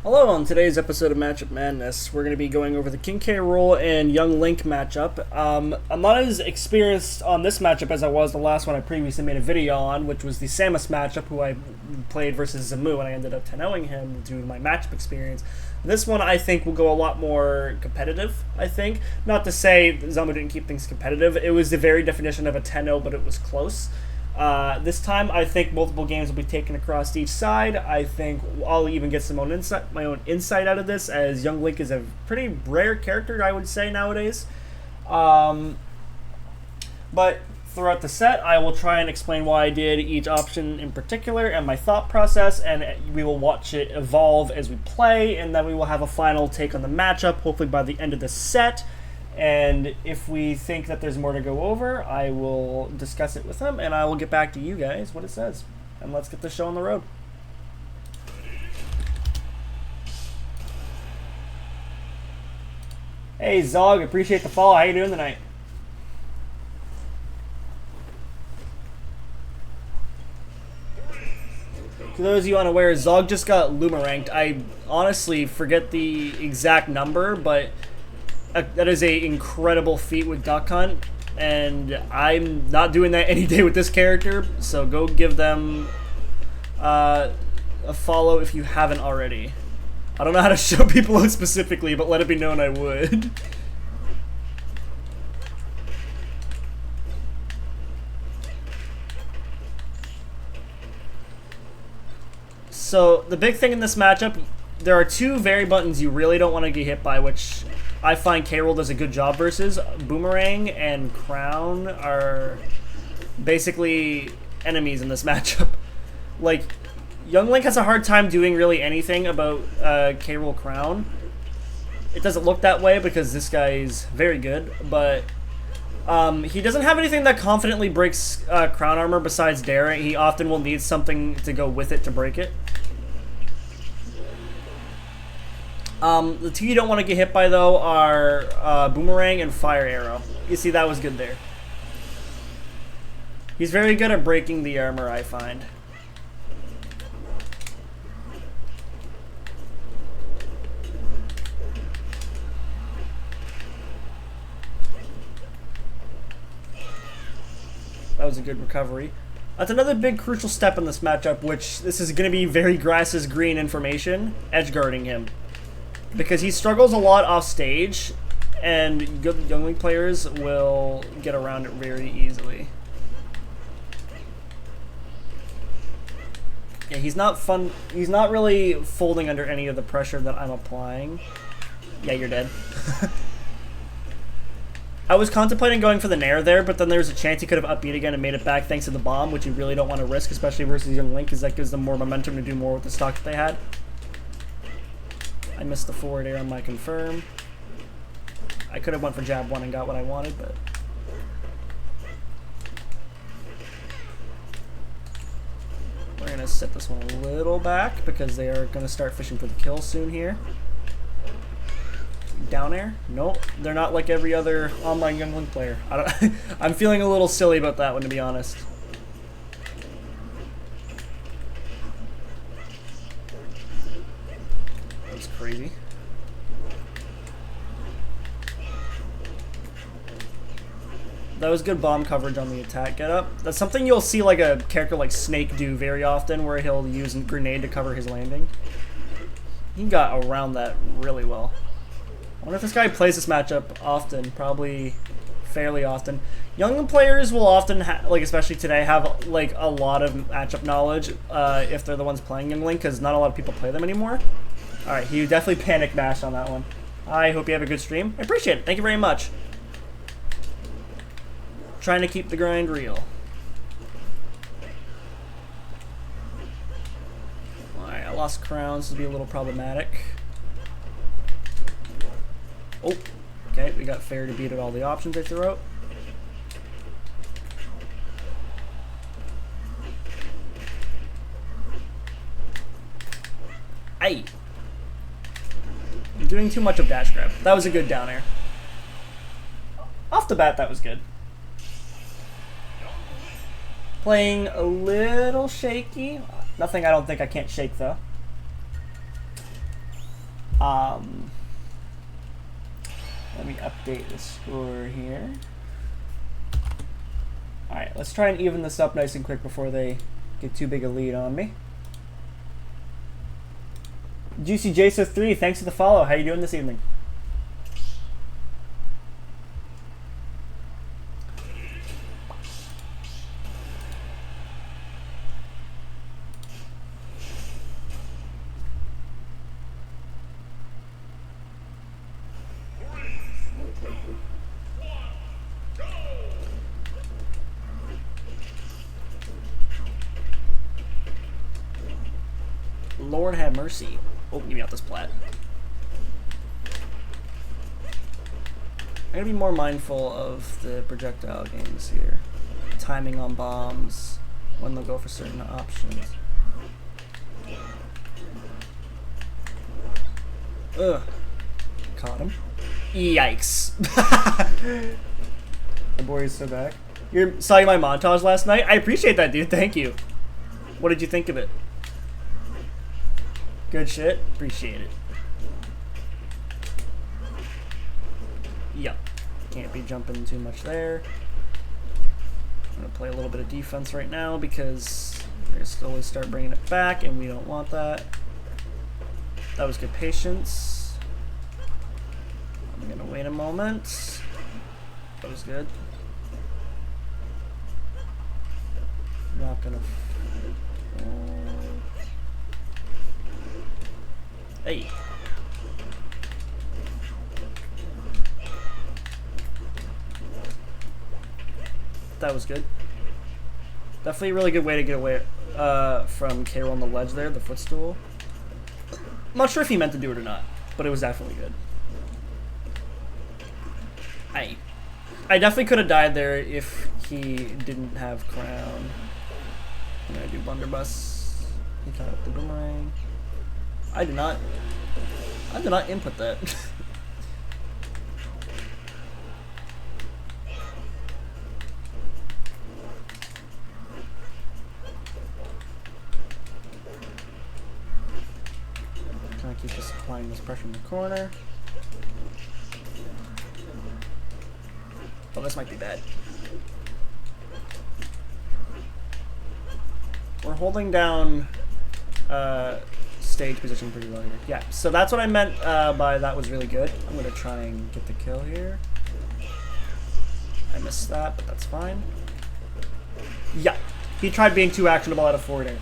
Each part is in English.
Hello, on today's episode of Matchup Madness, we're going to be going over the King K. Rool and Young Link matchup. I'm not as experienced on this matchup as I was the last one I previously made a video on, which was the Samus matchup, who I played versus Zamu, and I ended up 10-0ing him due to my matchup experience. This one, I think, will go a lot more competitive, I think. Not to say Zamu didn't keep things competitive. It was the very definition of a 10-0, but it was close. This time, I think multiple games will be taken across each side. I think I'll even get my own insight out of this, as Young Link is a pretty rare character, I would say, nowadays. But throughout the set, I will try and explain why I did each option in particular and my thought process, and we will watch it evolve as we play, and then we will have a final take on the matchup, hopefully by the end of the set. And if we think that there's more to go over, I will discuss it with them, and I will get back to you guys what it says. And let's get the show on the road. Hey Zog, appreciate the follow. How you doing tonight? For those of you unaware, Zog just got Luma ranked. I honestly forget the exact number, but that is a incredible feat with Duck Hunt, and I'm not doing that any day with this character, so go give them a follow if you haven't already. I don't know how to show people out specifically, but let it be known I would. So the big thing in this matchup, there are two very buttons you really don't want to get hit by, which I find K. Rool does a good job versus. Boomerang and Crown are basically enemies in this matchup. Like, Young Link has a hard time doing really anything about K. Rool Crown. It doesn't look that way because this guy is very good, but he doesn't have anything that confidently breaks Crown armor besides Dare. He often will need something to go with it to break it. The two you don't want to get hit by, though, are Boomerang and Fire Arrow. You see, that was good there. He's very good at breaking the armor, I find. That was a good recovery. That's another big crucial step in this matchup, which this is going to be very Grass's green information, edgeguarding him. Because he struggles a lot off stage, and good Young Link players will get around it very easily. Yeah, he's not really folding under any of the pressure that I'm applying. Yeah, you're dead. I was contemplating going for the Nair there, but then there's a chance he could have upbeat again and made it back thanks to the bomb, which you really don't want to risk, especially versus Young Link, because that gives them more momentum to do more with the stock that they had. I missed the forward air on my confirm. I could have went for jab 1 and got what I wanted, but we're going to set this one a little back because they are going to start fishing for the kill soon here. Down air? Nope. They're not like every other online Young Link player. I'm feeling a little silly about that one, to be honest. Crazy. That was good bomb coverage on the attack get up. That's something you'll see like a character like Snake do very often, where he'll use a grenade to cover his landing. He got around that really well. I wonder if this guy plays this matchup often. Probably fairly often. Young players will often, like especially today, have like a lot of matchup knowledge if they're the ones playing Young Link, because not a lot of people play them anymore. Alright, he definitely panic bashed on that one. I hope you have a good stream. I appreciate it. Thank you very much. Trying to keep the grind real. Alright, I lost crowns. This will be a little problematic. Oh, okay. We got fair to beat at all the options I threw out. Aye. I'm doing too much of dash grab. That was a good down air. Off the bat, that was good. Playing a little shaky. Nothing I don't think I can't shake, though. Let me update the score here. Alright, let's try and even this up nice and quick before they get too big a lead on me. Juicy Jason 3, thanks for the follow. How you doing this evening? Lord have mercy. Oh, give me out this plat. I gotta be more mindful of the projectile games here. Timing on bombs, when they'll go for certain options. Ugh. Caught him. Yikes. The boy is so back. You saw my montage last night? I appreciate that, dude. Thank you. What did you think of it? Good shit. Appreciate it. Yep. Can't be jumping too much there. I'm going to play a little bit of defense right now because they're going to slowly start bringing it back, and we don't want that. That was good patience. I'm going to wait a moment. That was good. Not going to... Hey. That was good. Definitely a really good way to get away from K-Roll on the ledge there, the footstool. I'm not sure if he meant to do it or not, but it was definitely good. I definitely could have died there if he didn't have crown. I'm gonna do blunderbuss. He caught up the boomerang. I did not input that. Trying to keep just applying this pressure in the corner. Oh, this might be bad. We're holding down stage position pretty well here. Yeah, so that's what I meant by that was really good. I'm going to try and get the kill here. I missed that, but that's fine. Yeah, he tried being too actionable out of forward air.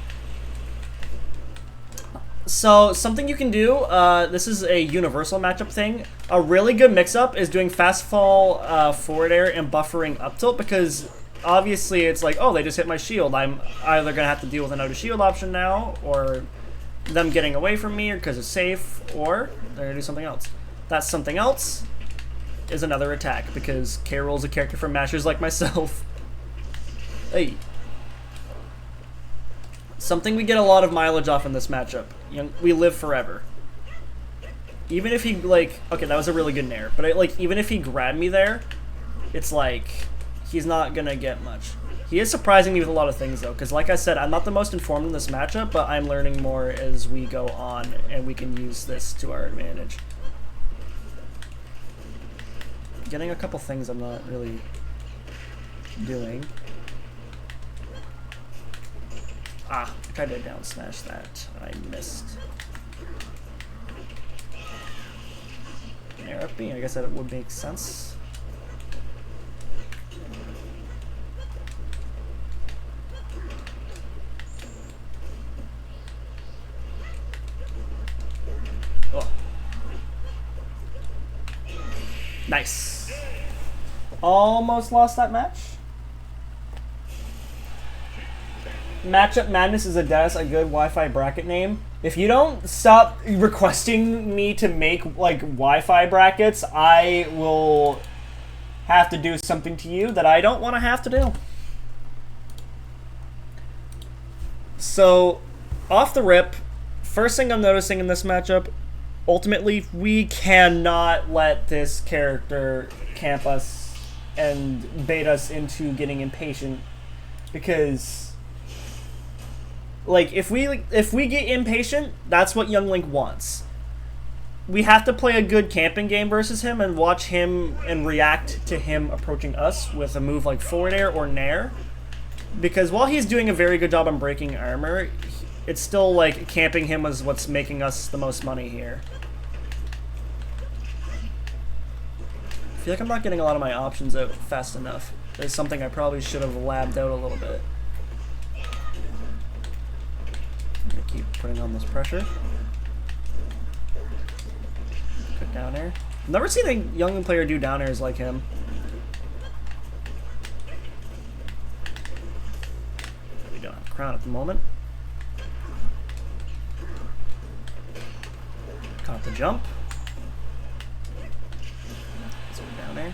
So something you can do, this is a universal matchup thing. A really good mix-up is doing fast fall forward air and buffering up tilt, because obviously it's like, oh, they just hit my shield. I'm either going to have to deal with another shield option now, or them getting away from me because it's safe, or they're going to do something else. That something else is another attack, because K-Roll's a character from mashers like myself. Hey. Something we get a lot of mileage off in this matchup. We live forever. Even if he, like... Okay, that was a really good nair. But, like, even if he grabbed me there, it's like... He's not gonna get much. He is surprising me with a lot of things, though. Because, like I said, I'm not the most informed in this matchup, but I'm learning more as we go on. And we can use this to our advantage. Getting a couple things I'm not really doing. Ah, I tried to down smash that. I missed. An air up B, I guess that would make sense. Oh. Nice. Almost lost that match. Matchup Madness is a good Wi-Fi bracket name. If you don't stop requesting me to make like Wi-Fi brackets, I will have to do something to you that I don't want to have to do. So, off the rip, first thing I'm noticing in this matchup, ultimately, we cannot let this character camp us and bait us into getting impatient, because like if we get impatient, that's what Young Link wants. we have to play a good camping game versus him and watch him and react to him approaching us with a move like forward air or nair. Because while he's doing a very good job on breaking armor, it's still like camping him is what's making us the most money here. I feel like I'm not getting a lot of my options out fast enough. There's something I probably should have labbed out a little bit. I'm gonna keep putting on this pressure. Put down air. I've never seen a young player do down airs like him. We don't have a crown at the moment. Caught the jump. So down air.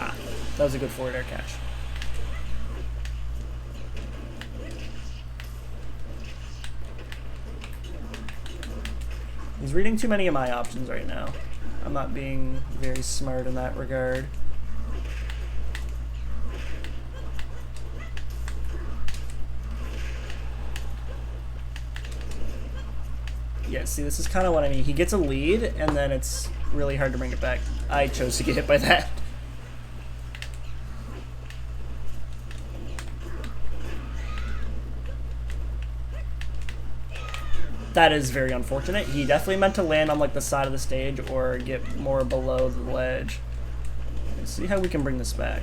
Ah, that was a good forward air catch. He's reading too many of my options right now. I'm not being very smart in that regard. Yeah, see, this is kind of what I mean. He gets a lead, and then it's really hard to bring it back. I chose to get hit by that. That is very unfortunate. He definitely meant to land on like the side of the stage or get more below the ledge. Let's see how we can bring this back.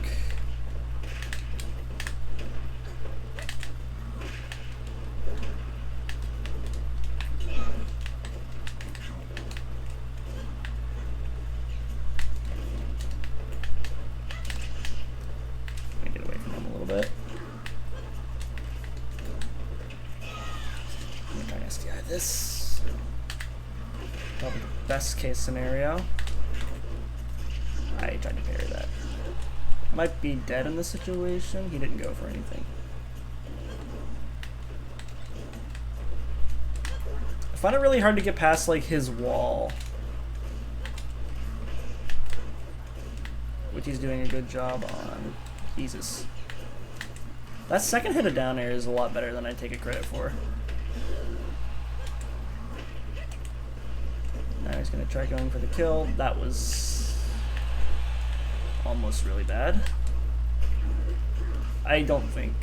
Let me get away from him a little bit. This probably the best case scenario. I tried to parry that. Might be dead in this situation. He didn't go for anything. I find it really hard to get past like his wall, which he's doing a good job on. Jesus. That second hit of down air is a lot better than I take it credit for. Now he's going to try going for the kill. That was almost really bad. I don't think,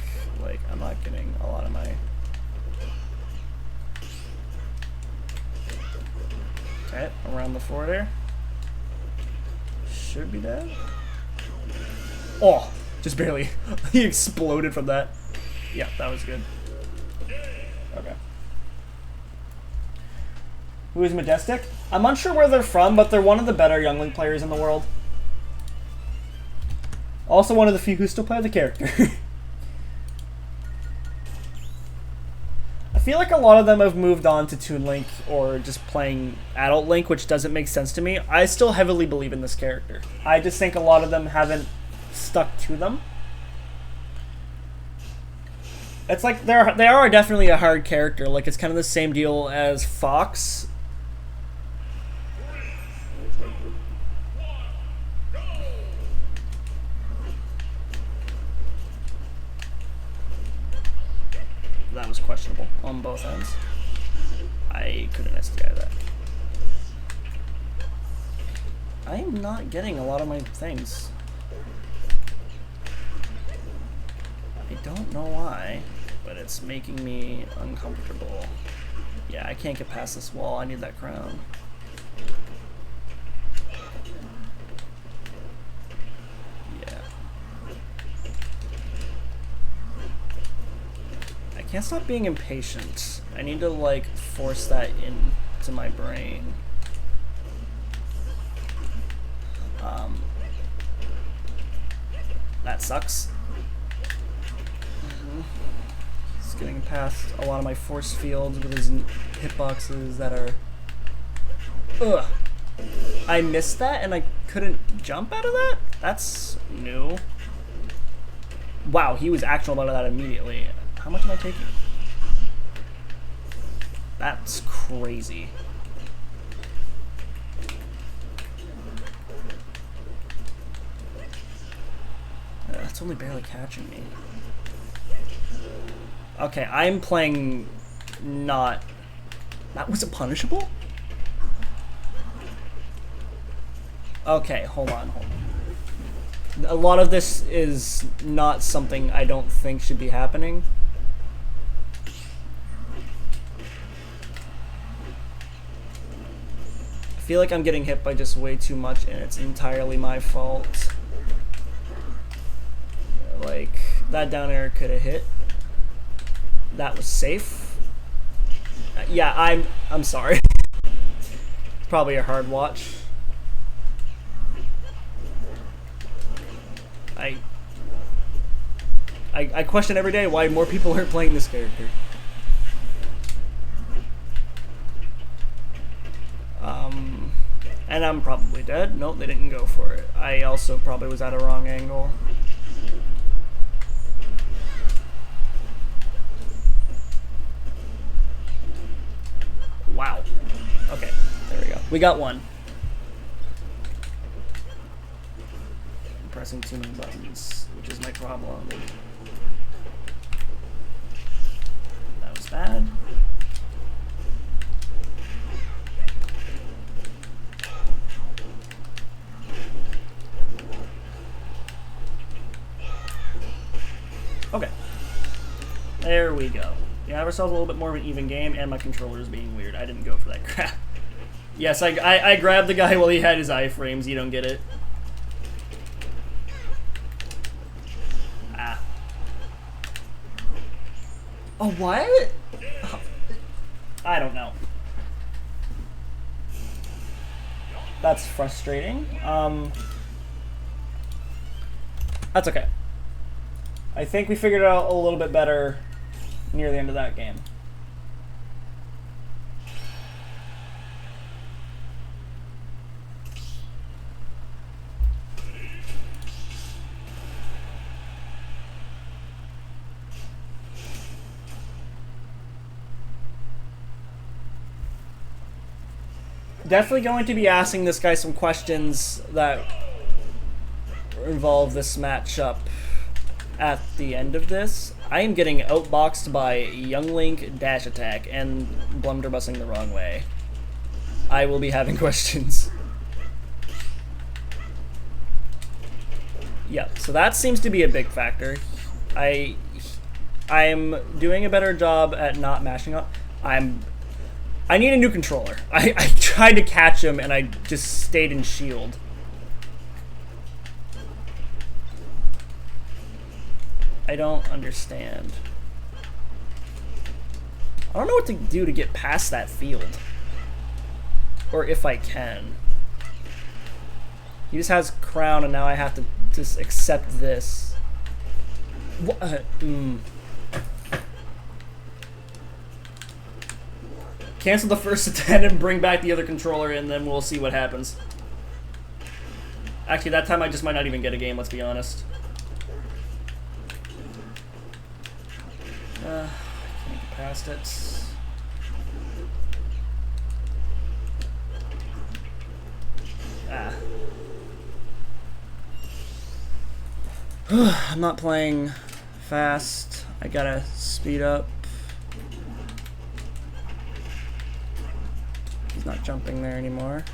like, I'm not getting a lot of my... Okay, around the forward air. Should be dead. Oh, just barely. He exploded from that. Yeah, that was good. Okay. Who is Magestic? I'm unsure where they're from, but they're one of the better youngling players in the world. Also one of the few who still play the character. I feel like a lot of them have moved on to Toon Link or just playing Adult Link, which doesn't make sense to me. I still heavily believe in this character. I just think a lot of them haven't stuck to them. It's like they are definitely a hard character. Like, it's kind of the same deal as Fox. That was questionable on both ends. I couldn't SDI that. I am not getting a lot of my things. I don't know why, but it's making me uncomfortable. Yeah, I can't get past this wall. I need that crown. I can't stop being impatient. I need to like force that into my brain. That sucks. He's getting past a lot of my force fields with his hitboxes that are... Ugh. I missed that and I couldn't jump out of that? That's new. Wow, he was actionable out of that immediately. How much am I taking? That's crazy. That's only barely catching me. Okay, I'm playing not... That was a punishable? Okay, hold on, hold on. A lot of this is not something I don't think should be happening. I feel like I'm getting hit by just way too much, and it's entirely my fault. Like, that down air could have hit. That was safe. Yeah, I'm sorry. Probably a hard watch. I question every day why more people aren't playing this character. And I'm probably dead. Nope, they didn't go for it. I also probably was at a wrong angle. Wow. Okay, there we go. We got one. I'm pressing too many buttons, which is my problem. That was bad. Okay. There we go. We have ourselves a little bit more of an even game, and my controller is being weird. I didn't go for that crap. Yes, I grabbed the guy while he had his iframes. You don't get it. Ah. Oh, what? I don't know. That's frustrating. That's okay. I think we figured it out a little bit better near the end of that game. Definitely going to be asking this guy some questions that involve this matchup at the end of this. I am getting outboxed by Young Link dash attack and blunderbussing the wrong way. I will be having questions. Yep, so that seems to be a big factor. I'm doing a better job at not mashing up. I need a new controller. I tried to catch him and I just stayed in shield. I don't understand. I don't know what to do to get past that field. Or if I can. He just has crown and now I have to just accept this. What? Cancel the first attempt and bring back the other controller and then we'll see what happens. Actually, that time I just might not even get a game, let's be honest. I can't get past it. I'm not playing fast. I gotta speed up. He's not jumping there anymore.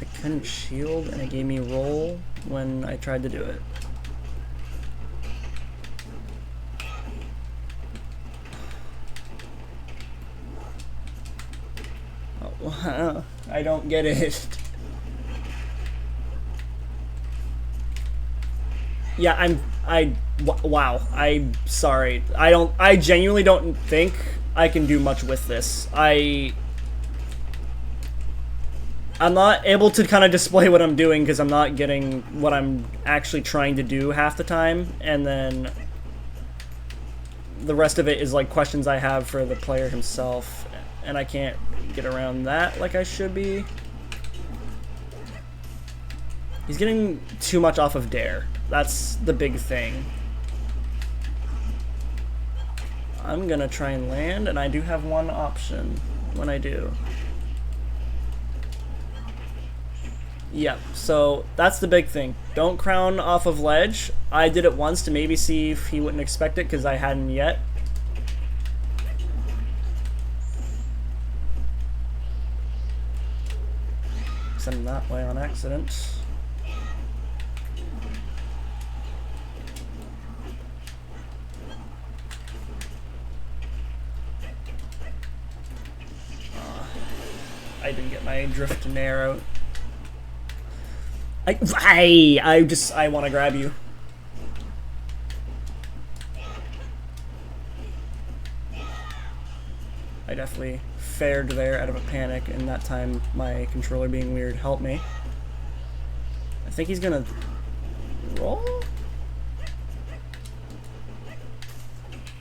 I couldn't shield and it gave me roll when I tried to do it. Oh, I don't get it. Yeah, wow, I'm sorry. I genuinely don't think I can do much with this. I'm not able to kind of display what I'm doing because I'm not getting what I'm actually trying to do half the time, and then the rest of it is like questions I have for the player himself, and I can't get around that like I should be. He's getting too much off of dare. That's the big thing. I'm gonna try and land, and I do have one option when I do. Yep, so that's the big thing. Don't crown off of ledge. I did it once to maybe see if he wouldn't expect it because I hadn't yet. send him that way on accident. I didn't get my drift to narrow. I want to grab you. I definitely fared there out of a panic, and that time my controller being weird helped me. I think he's gonna roll?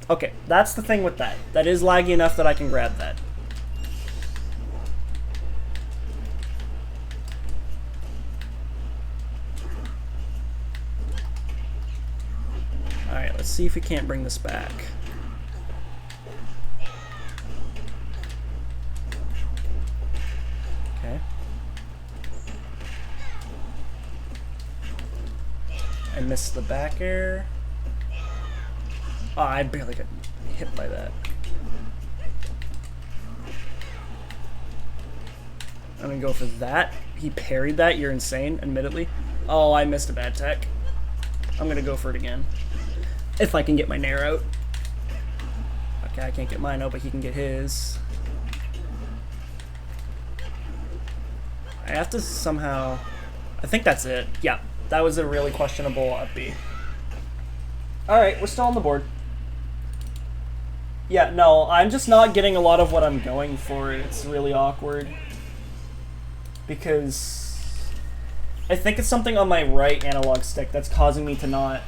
Okay, that's the thing with that. That is laggy enough that I can grab that. Alright, let's see if we can't bring this back. Okay. I missed the back air. Oh, I barely got hit by that. I'm gonna go for that. He parried that. You're insane, admittedly. Oh, I missed a bad tech. I'm gonna go for it again. If I can get my nair out. Okay, I can't get mine out, but he can get his. I have to somehow... I think that's it. Yeah, that was a really questionable up B. Alright, we're still on the board. Yeah, no, I'm just not getting a lot of what I'm going for. It's really awkward. Because I think it's something on my right analog stick that's causing me to not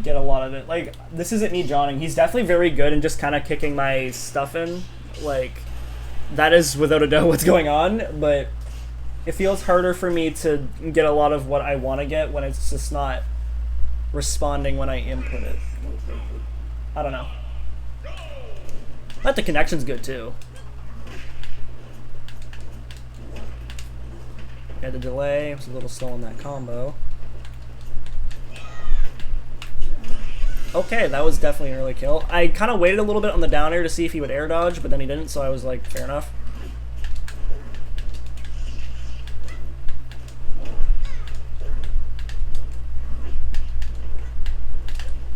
get a lot of it. Like, this isn't me Johnning. He's definitely very good in just kind of kicking my stuff in. Like, that is without a doubt what's going on, but it feels harder for me to get a lot of what I want to get when it's just not responding when I input it. I don't know. But the connection's good too. Had the delay, was a little slow on that combo. Okay, that was definitely an early kill. I kind of waited a little bit on the down air to see if he would air dodge, but then he didn't, so I was like, fair enough.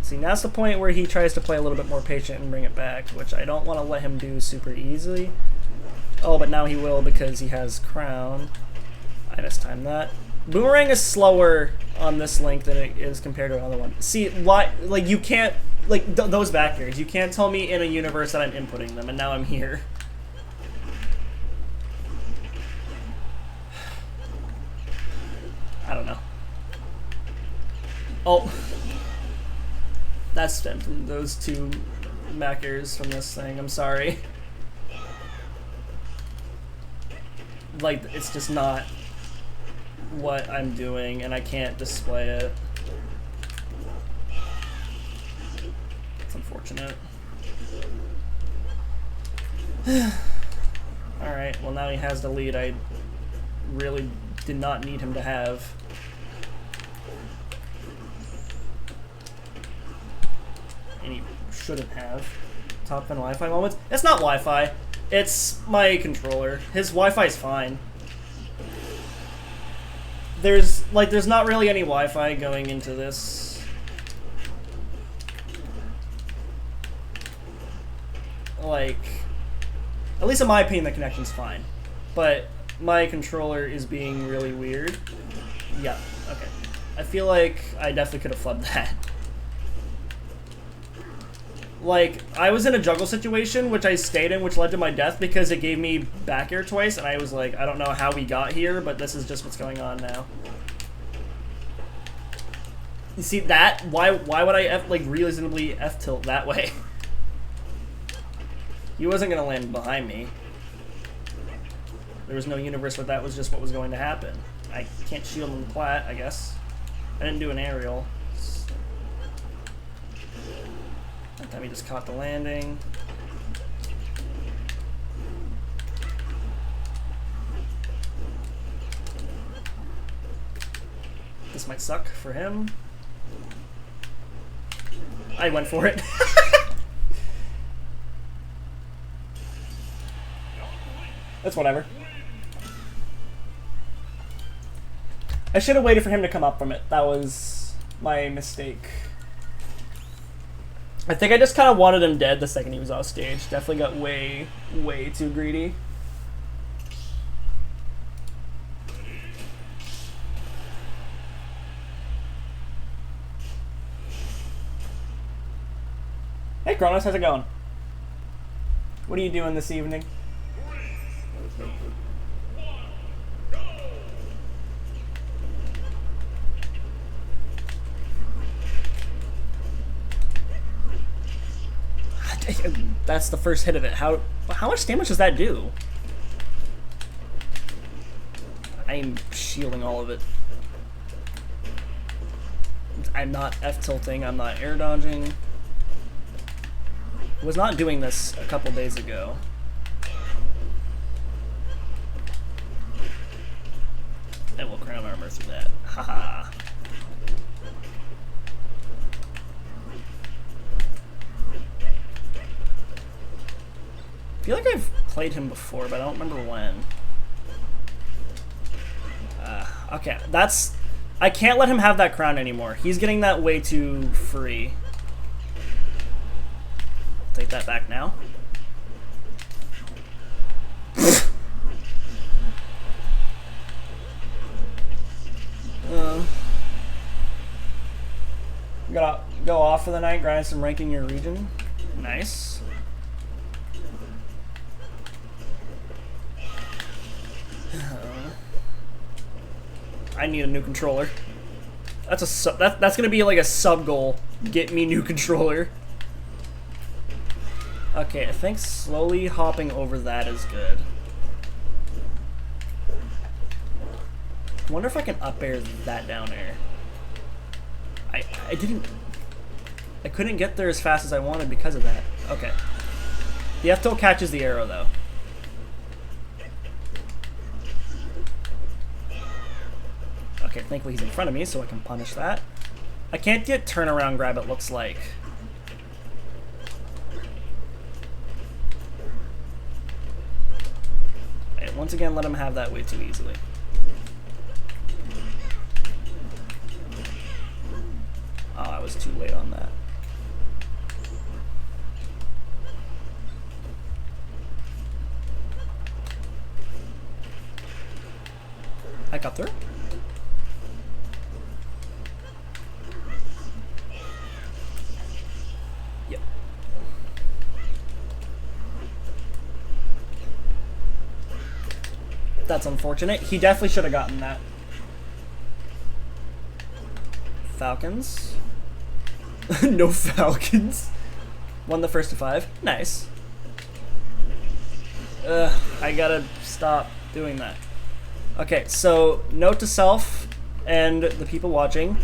See, now's the point where he tries to play a little bit more patient and bring it back, which I don't want to let him do super easily. Oh, but now he will because he has crown. I mistimed that. Boomerang is slower on this link than it is compared to another one. See, why? Like, you can't, like, those back airs, you can't tell me in a universe that I'm inputting them, and now I'm here. I don't know. Oh. That stemmed from those two back airs from this thing, I'm sorry. Like, it's just not what I'm doing, and I can't display it. It's unfortunate. Alright, well now he has the lead I really did not need him to have. And he shouldn't have. Top 10 Wi-Fi moments? It's not Wi-Fi. It's my controller. His Wi-Fi is fine. There's not really any Wi-Fi going into this. Like, at least in my opinion, the connection's fine. But my controller is being really weird. Yeah, okay. I feel like I definitely could have flubbed that. Like, I was in a juggle situation, which I stayed in, which led to my death because it gave me back air twice, and I was like, I don't know how we got here, but this is just what's going on now. You see that? Why would I like reasonably F-tilt that way? He wasn't gonna land behind me. There was no universe where that was just what was going to happen. I can't shield him plat, I guess. I didn't do an aerial. That time he just caught the landing. This might suck for him. I went for it. That's whatever. I should have waited for him to come up from it. That was my mistake. I think I just kind of wanted him dead the second he was off stage. Definitely got way, way too greedy. Hey Kronos, how's it going? What are you doing this evening? That's the first hit of it. How much damage does that do? I'm shielding all of it. I'm not F-tilting, I'm not air dodging. Was not doing this a couple days ago. And we'll crown armor through that. Haha. I feel like I've played him before, but I don't remember when. Okay, that's... I can't let him have that crown anymore. He's getting that way too free. I'll take that back now. Gotta go off for the night, grind some ranking in your region. Nice. I need a new controller. That's a that's gonna be like a sub goal. Get me new controller. Okay, I think slowly hopping over that is good. I wonder if I can up air that down air. I couldn't get there as fast as I wanted because of that. Okay. The F-tilt catches the arrow though. Okay, thankfully he's in front of me, so I can punish that. I can't get turnaround grab, it looks like. Alright, once again, let him have that way too easily. Oh, I was too late on that. I got through. Yep. That's unfortunate. He definitely should have gotten that. Falcons. No Falcons. Won the first to 5. Nice. I gotta stop doing that. Okay, so note to self and the people watching,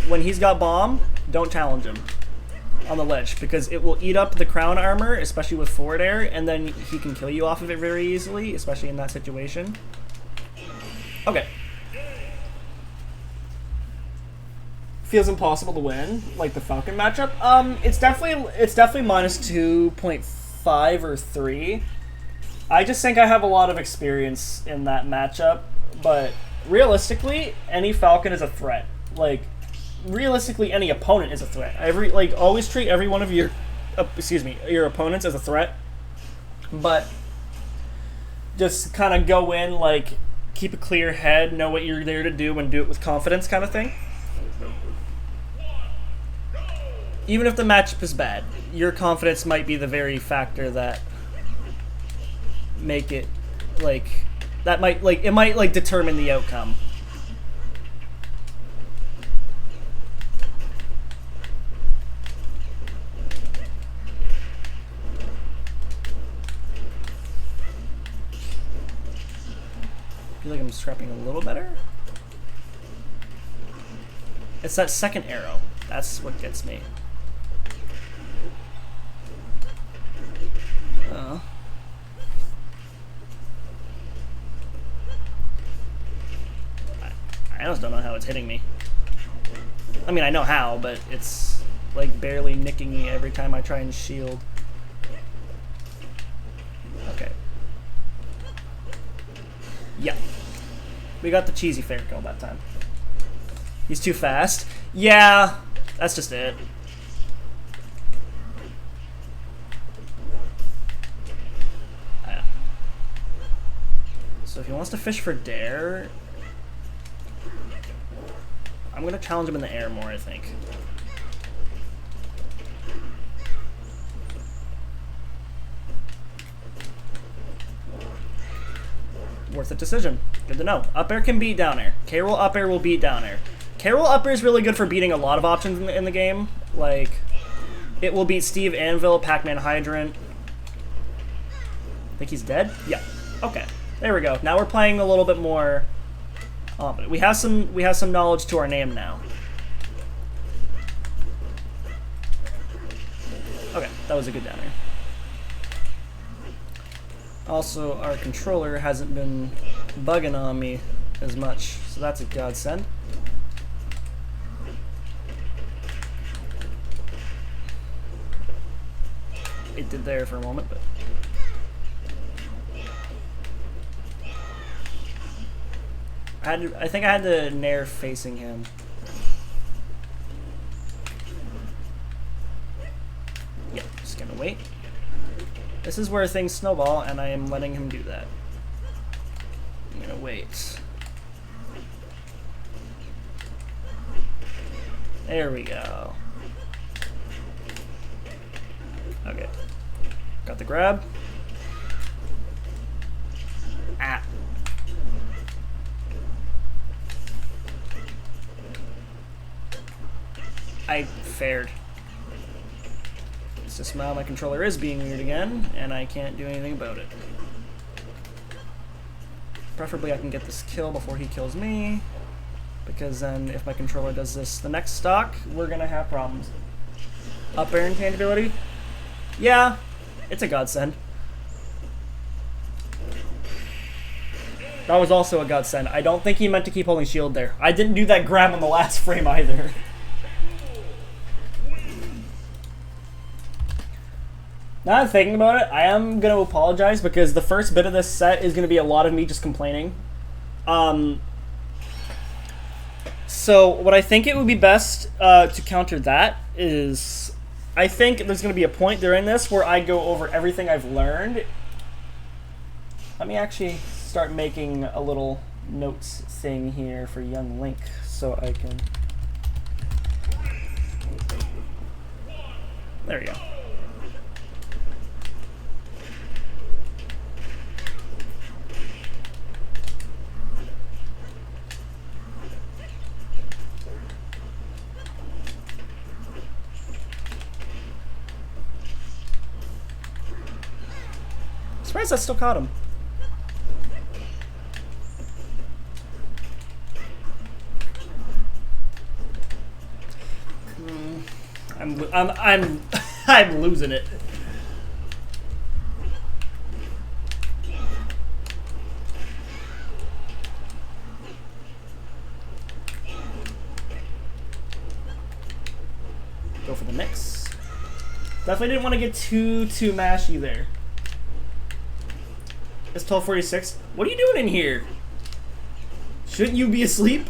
when he's got bomb, don't challenge him on the ledge because it will eat up the crown armor, especially with forward air, and then he can kill you off of it very easily, especially in that situation. Okay. Feels impossible to win, like the Falcon matchup. It's definitely minus 2.5 or 3. I just think I have a lot of experience in that matchup, but realistically, any Falcon is a threat. Like, realistically, any opponent is a threat. Always treat every one of your, your opponents as a threat, but just kind of go in, like, keep a clear head, know what you're there to do, and do it with confidence kind of thing. Even if the matchup is bad, your confidence might be the very factor that make it, like, that might, like, it might, like, determine the outcome. I feel like I'm scrapping a little better. It's that second arrow. That's what gets me. I just don't know how it's hitting me. I mean, I know how, but it's like barely nicking me every time I try and shield. Okay. Yeah. We got the cheesy fair kill that time. He's too fast. Yeah, that's just it. So if he wants to fish for dare, I'm going to challenge him in the air more, I think. Worth a decision. Good to know. Up air can beat down air. K-roll up air will beat down air. K-roll up air is really good for beating a lot of options in the game. Like, it will beat Steve Anvil, Pac-Man Hydrant. Think he's dead? Yeah. Okay. There we go. Now we're playing a little bit more. We have some knowledge to our name now. Okay, that was a good down air. Also, our controller hasn't been bugging on me as much, so that's a godsend. It did there for a moment, but I think I had the nair facing him. Yeah, just gonna wait. This is where things snowball, and I am letting him do that. I'm gonna wait. There we go. Okay. Got the grab. Ah. I fared. It's just now my controller is being weird again, and I can't do anything about it. Preferably I can get this kill before he kills me, because then if my controller does this the next stock, we're gonna have problems. Up air intangibility? Yeah, it's a godsend. That was also a godsend. I don't think he meant to keep holding shield there. I didn't do that grab on the last frame either. Now that I'm thinking about it, I am going to apologize because the first bit of this set is going to be a lot of me just complaining. So what I think it would be best to counter that is, I think there's going to be a point during this where I go over everything I've learned. Let me actually start making a little notes thing here for young Link so I can... There we go. Surprised I still caught him. I'm losing it. Go for the mix. Definitely didn't want to get too mashy there. It's 12:46. What are you doing in here? Shouldn't you be asleep?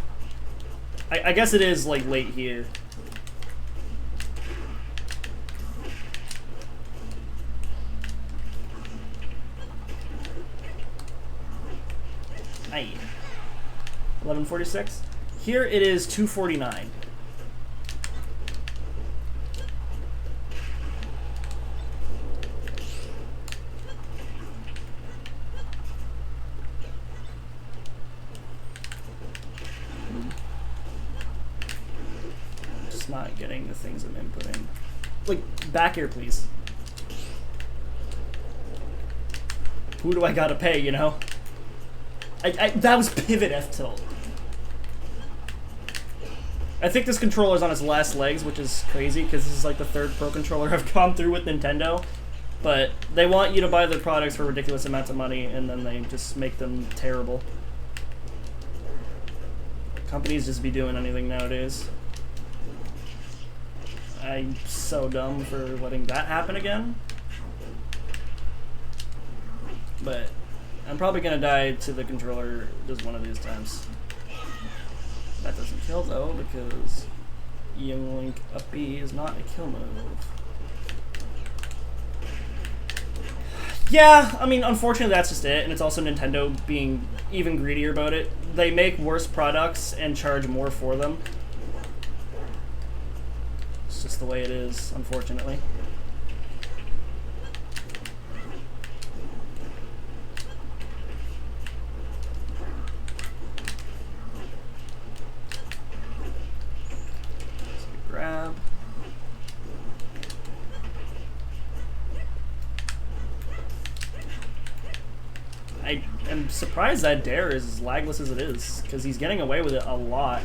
I guess it is like late here. Aye. 11:46. Here it is 2:49. Not getting the things I'm inputting. Like, back here, please. Who do I gotta pay, you know? That was pivot F tilt. I think this controller's on its last legs, which is crazy, because this is like the third Pro controller I've gone through with Nintendo. But they want you to buy their products for ridiculous amounts of money, and then they just make them terrible. Companies just be doing anything nowadays. I'm so dumb for letting that happen again. But I'm I'm probably gonna die to the controller just one of these times. That doesn't kill though, because young Link up B is not a kill move. Yeah, I mean, unfortunately that's just it, and it's also Nintendo being even greedier about it. They make worse products and charge more for them. It's just the way it is, unfortunately. Grab. I am surprised that Dare is as lagless as it is, because he's getting away with it a lot.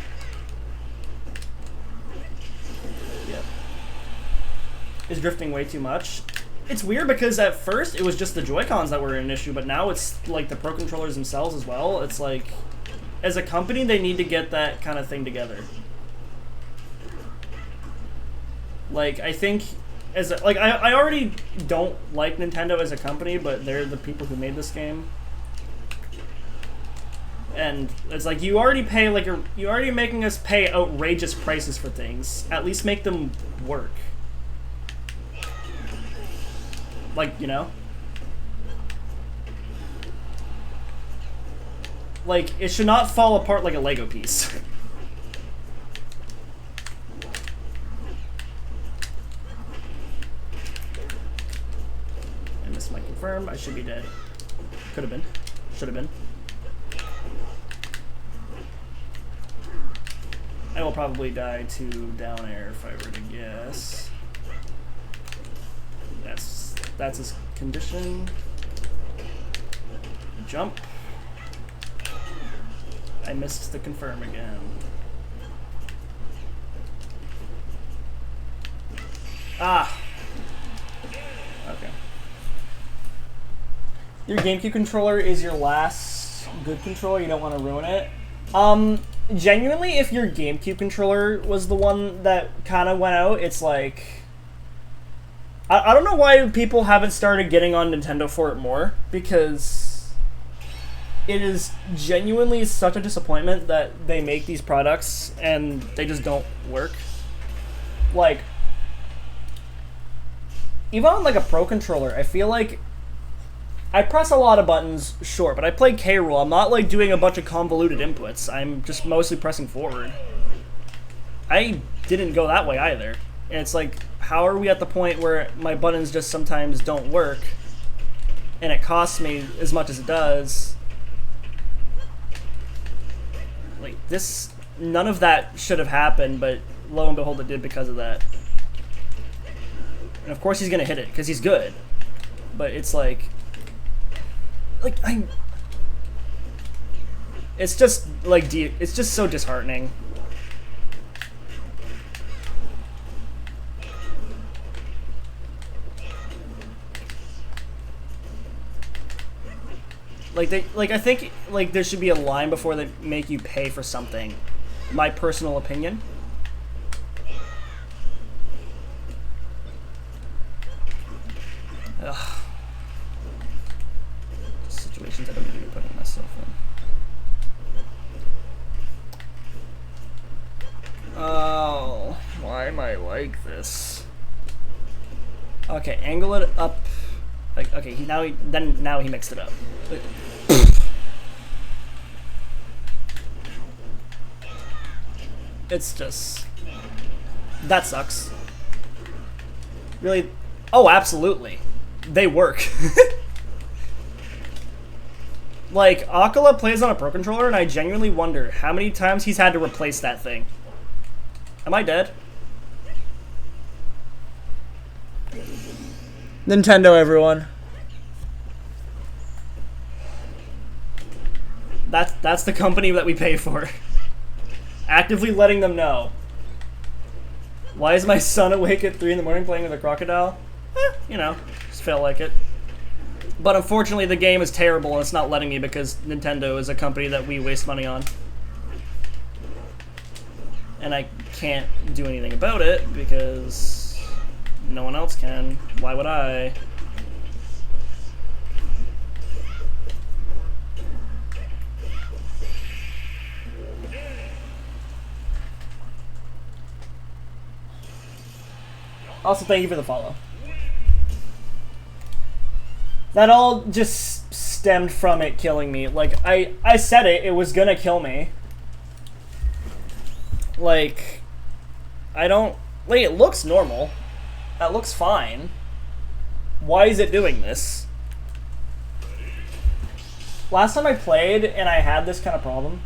Yep. Is drifting way too much. It's weird because at first it was just the Joy-Cons that were an issue, but now it's like the Pro Controllers themselves as well. It's like, as a company, they need to get that kind of thing together. Like, I think, I already don't like Nintendo as a company, but they're the people who made this game. And it's like, you already pay, like, you're already making us pay outrageous prices for things. At least make them work. Like, you know? Like, it should not fall apart like a Lego piece. I missed my confirm. I should be dead. Could have been. Should have been. I will probably die to down air if I were to guess. That's his condition. Jump. I missed the confirm again. Ah! Okay. Your GameCube controller is your last good controller, you don't want to ruin it. Genuinely, if your GameCube controller was the one that kind of went out, it's like... I don't know why people haven't started getting on Nintendo for it more, because it is genuinely such a disappointment that they make these products and they just don't work. Like, even on like a Pro controller, I feel like I press a lot of buttons, sure, but I play K. Rool. I'm not like doing a bunch of convoluted inputs. I'm just mostly pressing forward. I didn't go that way either. And it's like, how are we at the point where my buttons just sometimes don't work and it costs me as much as it does? Like, this, none of that should have happened, but lo and behold, it did because of that. And of course he's gonna hit it, because he's good. But it's like, it's just, like, it's just so disheartening. Like, I think, like, there should be a line before they make you pay for something. My personal opinion. Ugh. Situations I don't need to be putting myself in. Oh, why am I like this? Okay, angle it up. Like, okay, now he mixed it up. It's just, that sucks. Really? Oh, absolutely. They work. Like, Akala plays on a Pro Controller, and I genuinely wonder how many times he's had to replace that thing. Am I dead? Nintendo, everyone. That's the company that we pay for. Actively letting them know. Why is my son awake at 3 in the morning playing with a crocodile? You know, just felt like it. But unfortunately, the game is terrible, and it's not letting me because Nintendo is a company that we waste money on. And I can't do anything about it because no one else can. Why would I? Also, thank you for the follow. That all just stemmed from it killing me. Like, I said it was gonna kill me. Like, I don't... Like, it looks normal. That looks fine. Why is it doing this? Last time I played and I had this kind of problem,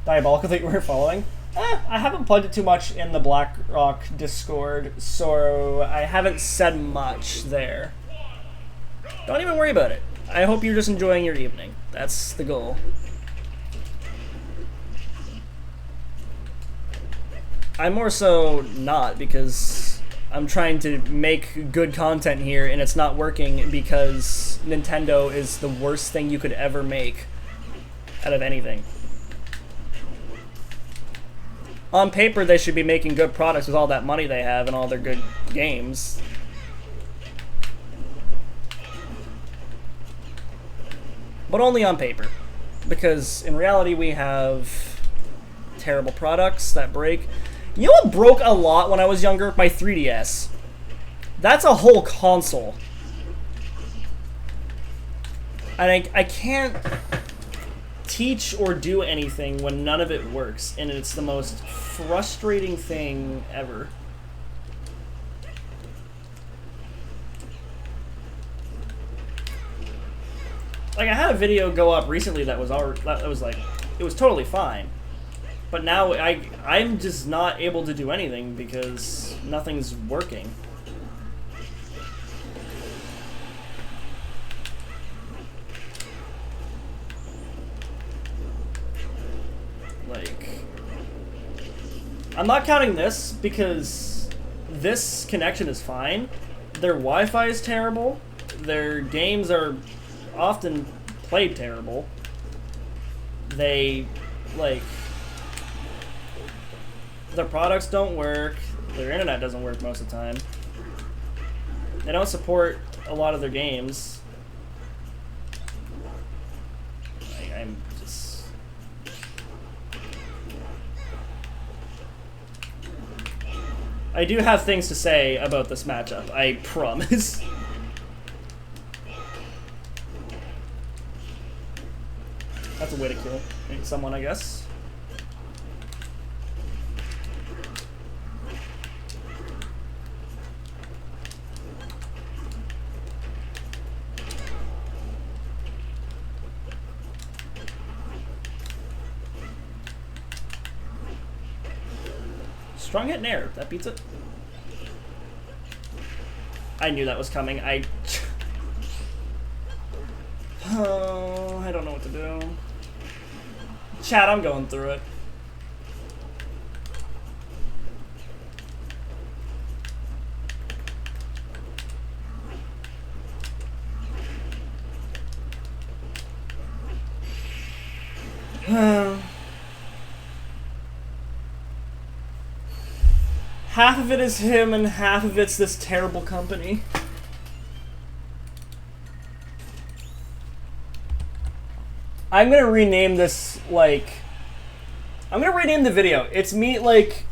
Diabolical that you were following, I haven't plugged it too much in the BlackRock Discord, so I haven't said much there. Don't even worry about it. I hope you're just enjoying your evening. That's the goal. I'm more so not, because I'm trying to make good content here and it's not working because Nintendo is the worst thing you could ever make out of anything. On paper, they should be making good products with all that money they have and all their good games. But only on paper. Because in reality, we have terrible products that break. You know what broke a lot when I was younger? My 3DS. That's a whole console. And I can't teach or do anything when none of it works. And it's the most frustrating thing ever. Like, I had a video go up recently that was like, it was totally fine. But now I'm just not able to do anything because nothing's working. Like, I'm not counting this because this connection is fine. Their Wi-Fi is terrible. Their games are often played terrible. They, like, their products don't work. Their internet doesn't work most of the time. They don't support a lot of their games. I'm just... I do have things to say about this matchup, I promise. That's a way to kill someone, I guess. Strong hit and air. That beats it. I knew that was coming. Oh, I don't know what to do. Chat, I'm going through it. Half of it is him and half of it's this terrible company. I'm gonna rename this, like... I'm gonna rename the video. It's me, like...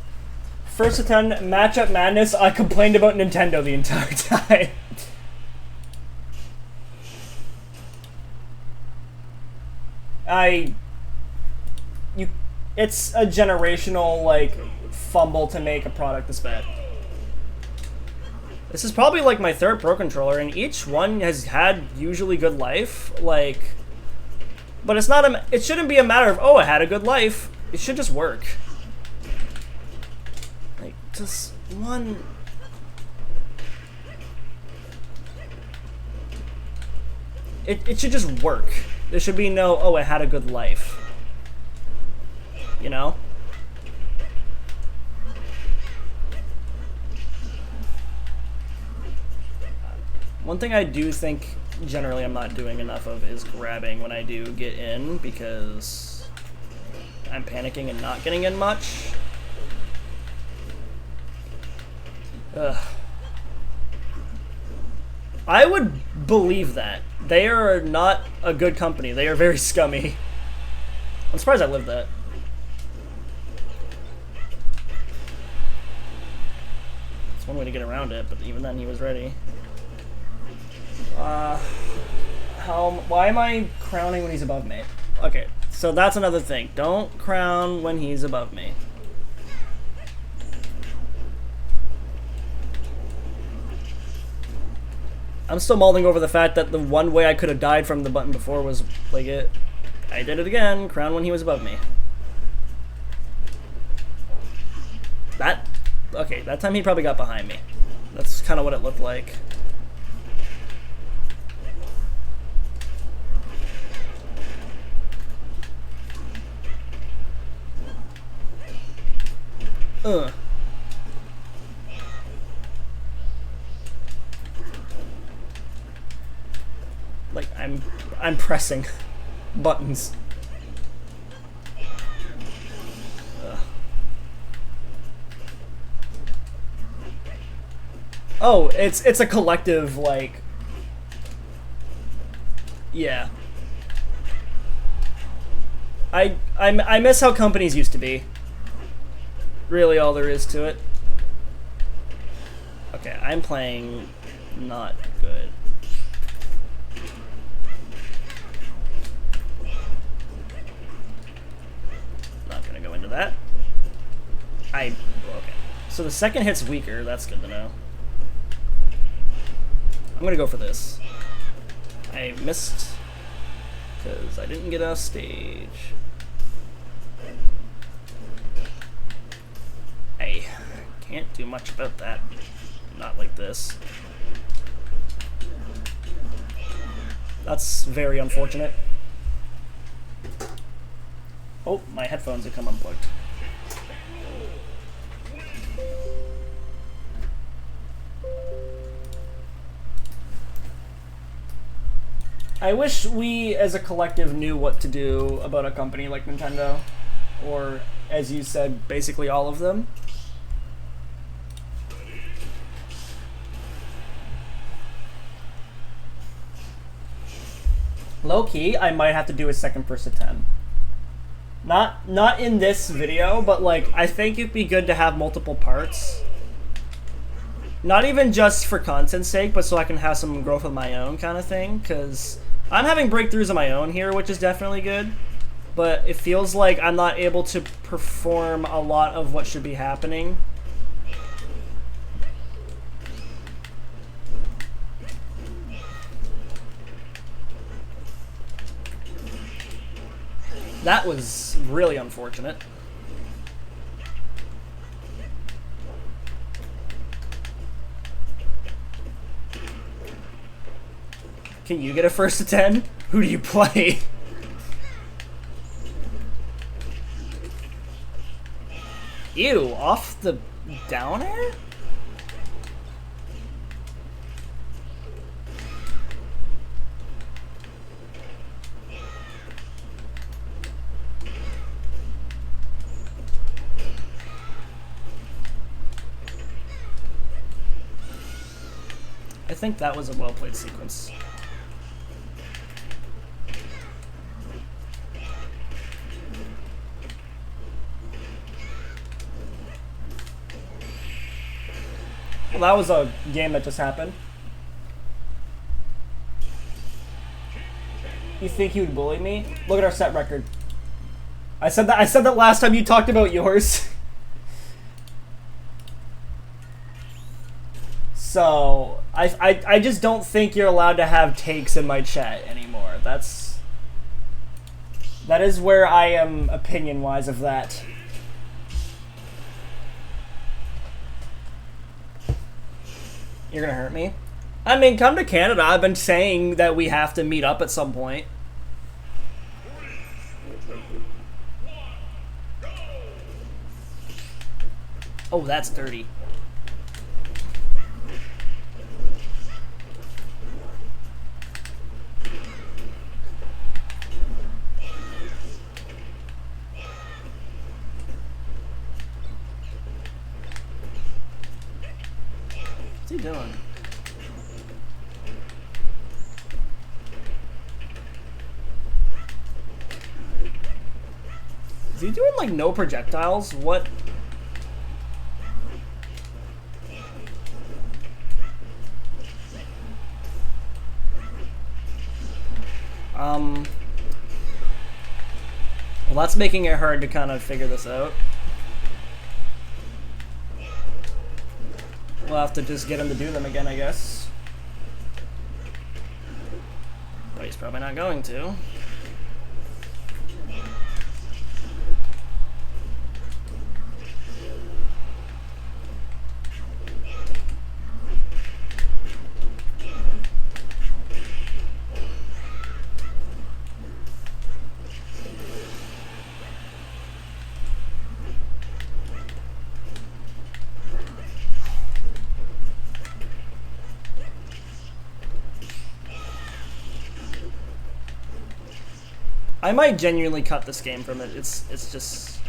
First to 10, Matchup Madness. I complained about Nintendo the entire time. It's a generational, like, fumble to make a product this bad. This is probably, like, my third Pro Controller, and each one has had usually good life, like... But it's not it shouldn't be a matter of, oh, it had a good life. It should just work. Like, just one... It should just work. There should be no, oh, it had a good life. You know? One thing I do think generally I'm not doing enough of is grabbing when I do get in, because I'm panicking and not getting in much. Ugh. I would believe that. They are not a good company. They are very scummy. I'm surprised I lived that. one way to get around it, but even then he was ready. Why am I crowning when he's above me? Okay, so that's another thing. Don't crown when he's above me. I'm still mulling over the fact that the one way I could have died from the button before was like it. I did it again. Crown when he was above me. Okay, that time he probably got behind me. That's kind of what it looked like. Like I'm pressing buttons. Oh, it's a collective, like, yeah. I miss how companies used to be. Really, all there is to it. Okay, I'm playing not good. Not gonna go into that. Okay. So the second hit's weaker. That's good to know. I'm gonna go for this. I missed because I didn't get off stage. I can't do much about that. Not like this. That's very unfortunate. Oh, my headphones have come unplugged. I wish we as a collective knew what to do about a company like Nintendo, or as you said, basically all of them. Low-key, I might have to do a second person 10. Not in this video, but like I think it'd be good to have multiple parts. Not even just for content's sake, but so I can have some growth of my own kind of thing, because I'm having breakthroughs of my own here, which is definitely good, but it feels like I'm not able to perform a lot of what should be happening. That was really unfortunate. Can you get a first to 10? Who do you play? Ew, off the down air? I think that was a well-played sequence. Well, that was a game that just happened. You think you would bully me? Look at our set record. I said that last time you talked about yours. So, I just don't think you're allowed to have takes in my chat anymore. That is where I am opinion-wise of that. You're gonna hurt me? I mean, come to Canada. I've been saying that we have to meet up at some point. Oh, that's dirty. What's he doing? Is he doing like no projectiles? What? Well, that's making it hard to kind of figure this out. We'll have to just get him to do them again, I guess. But he's probably not going to. I might genuinely cut this game from it. It's just...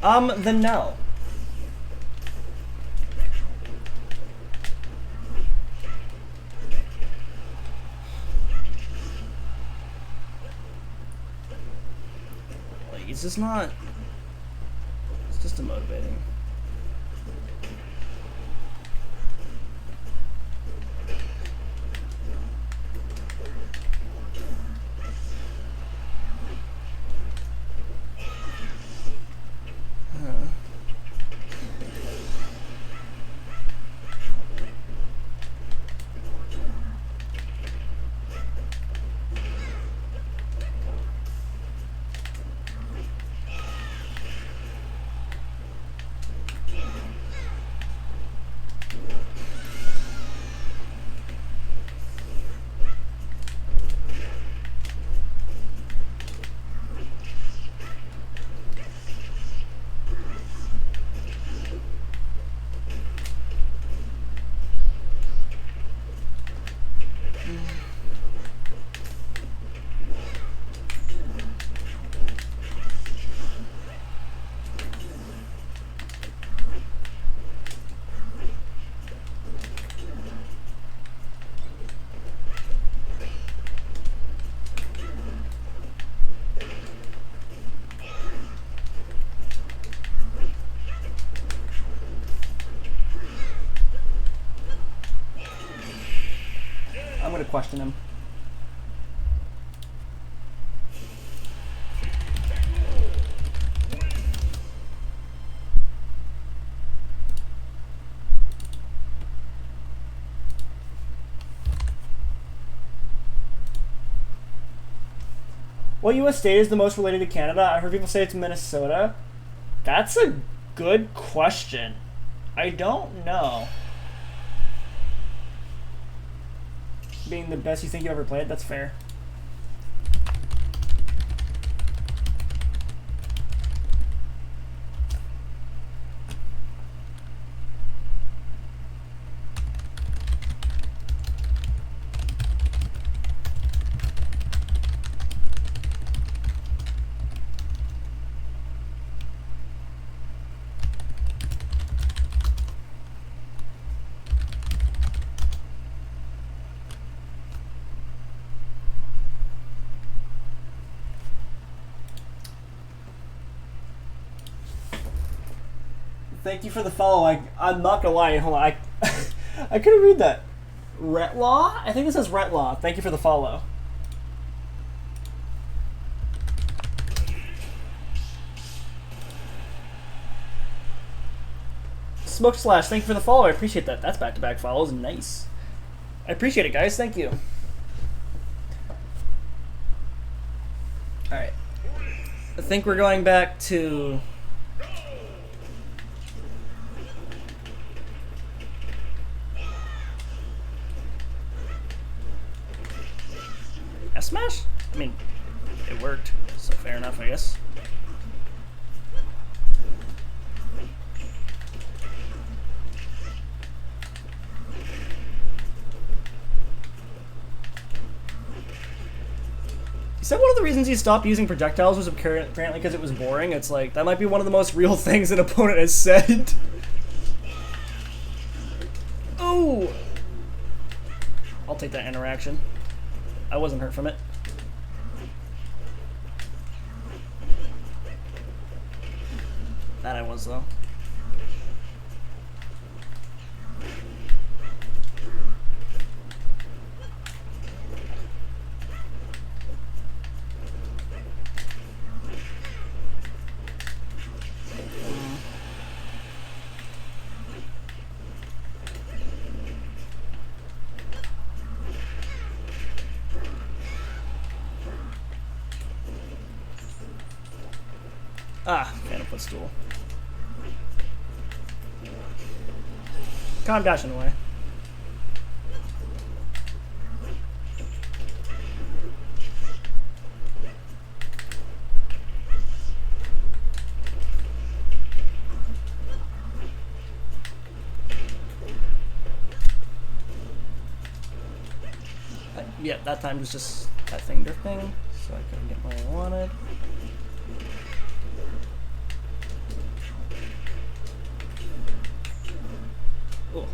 then no. Like, it's just not... It's just demotivating. I'm gonna question him. What U.S. state is the most related to Canada? I heard people say it's Minnesota. That's a good question. I don't know. Being the best you think you ever played, that's fair. Thank you for the follow. I'm not gonna lie. Hold on. I couldn't read that. Retlaw? I think it says Retlaw. Thank you for the follow. Smoke Slash, thank you for the follow. I appreciate that. That's back-to-back follows. Nice. I appreciate it, guys. Thank you. Alright. I think we're going back to... Smash? I mean, it worked, so fair enough, I guess. He said one of the reasons he stopped using projectiles was apparently because it was boring. It's like, that might be one of the most real things an opponent has said. Oh! I'll take that interaction. I wasn't hurt from it. That I was, though. Ah, Phantom Footstool. Calm dashing away. Yeah, that time was just that thing drifting, so I couldn't get what I wanted. Ooh.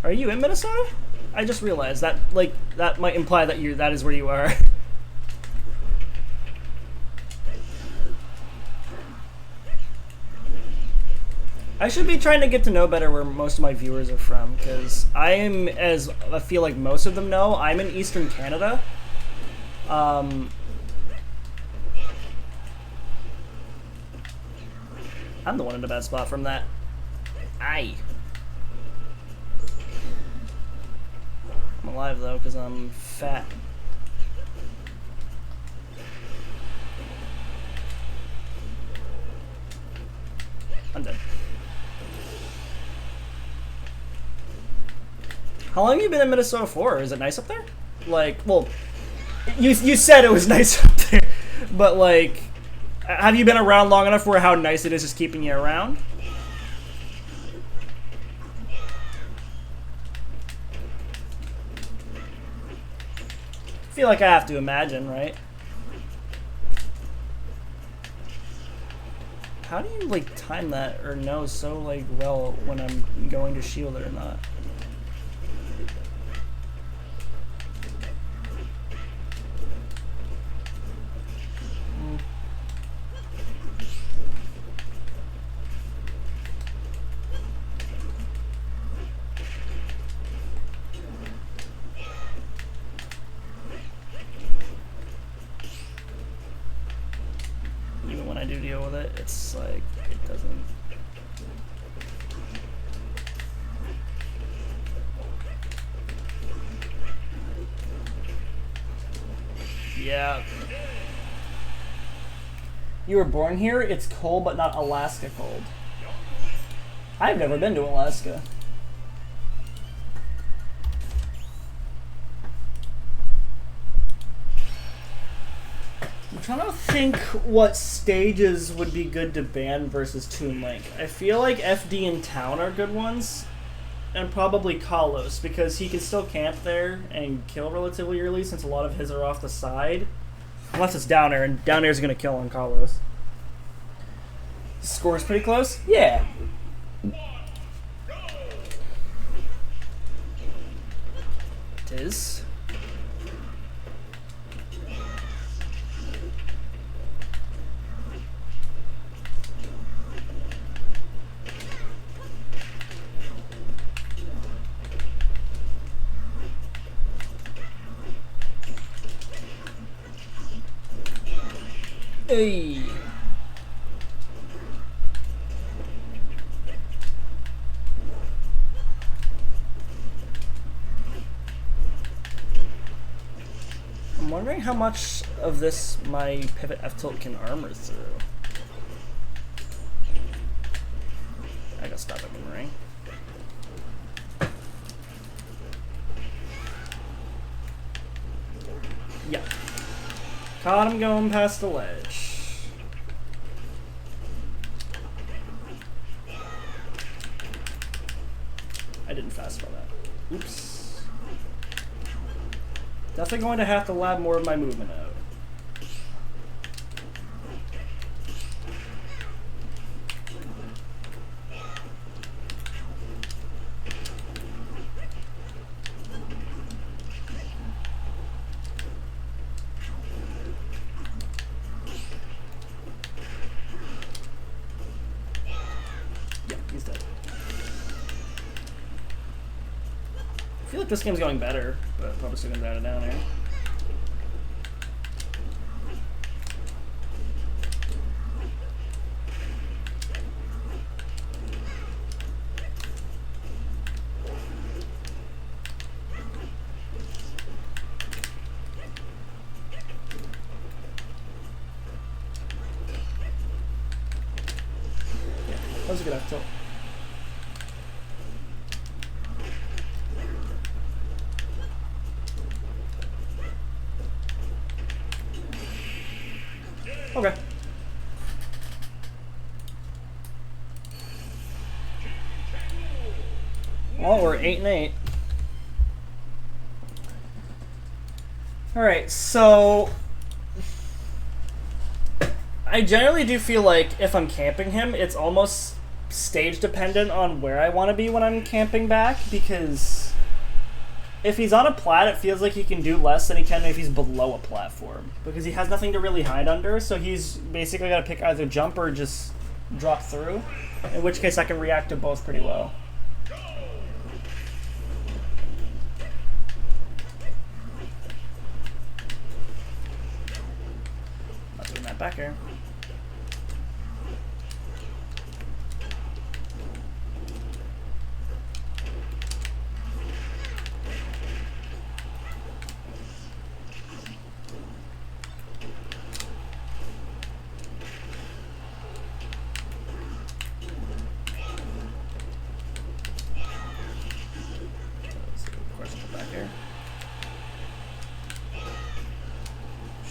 Are you in Minnesota? I just realized that, like, that might imply that that is where you are. I should be trying to get to know better where most of my viewers are from, because I am, as I feel like most of them know, I'm in Eastern Canada. I'm the one in the bad spot from that. Aye. I'm alive though, because I'm fat. I'm dead. How long have you been in Minnesota for? Is it nice up there? Like, well, you said it was nice up there, but like, have you been around long enough where how nice it is just keeping you around? I feel like I have to imagine, right? How do you like time that or know so like well when I'm going to shield it or not? Even when I do deal with it, it's like it doesn't. Yeah. You were born here? It's cold, but not Alaska cold. I've never been to Alaska. I'm trying to think what stages would be good to ban versus Toon Link. I feel like FD and Town are good ones. And probably Kalos, because he can still camp there and kill relatively early since a lot of his are off the side. Unless it's down air, and down air is going to kill on Kalos. Score's pretty close? Yeah. It is. Hey. I'm wondering how much of this my pivot F-tilt can armor through. I gotta stop it in ring. Yeah. Caught him going past the ledge. I didn't fast by that. Oops. Definitely going to have to lab more of my movement out. He's dead. I feel like this game's going better, but probably still gonna down it down here. was a good up tilt. Okay. Well, we're 8-8. Alright, so I generally do feel like if I'm camping him, it's almost stage dependent on where I want to be when I'm camping back, because if he's on a plat, it feels like he can do less than he can if he's below a platform, because he has nothing to really hide under, so he's basically got to pick either jump or just drop through, in which case I can react to both pretty well. Not doing that back air.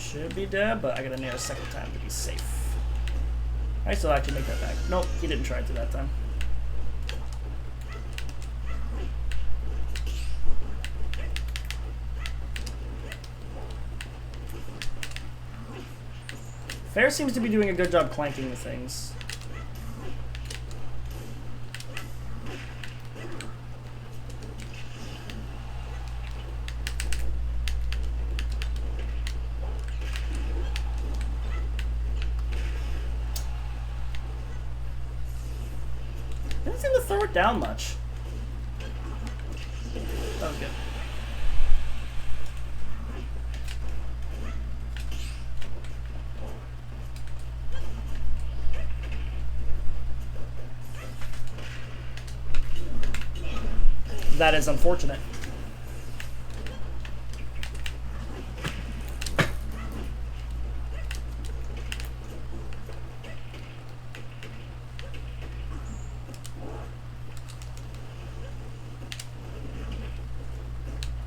Should be dead, but I gotta nair a second time to be safe. I still actually make that back. Nope, he didn't try to that time. Fair seems to be doing a good job clanking the things. Didn't seem to throw it down much. That was good. That is unfortunate.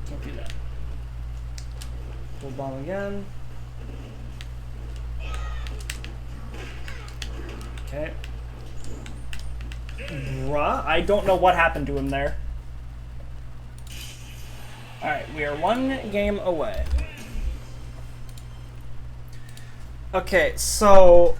Can't do that. Full bomb again. Okay. Bruh, I don't know what happened to him there. Alright, we are one game away. Okay, so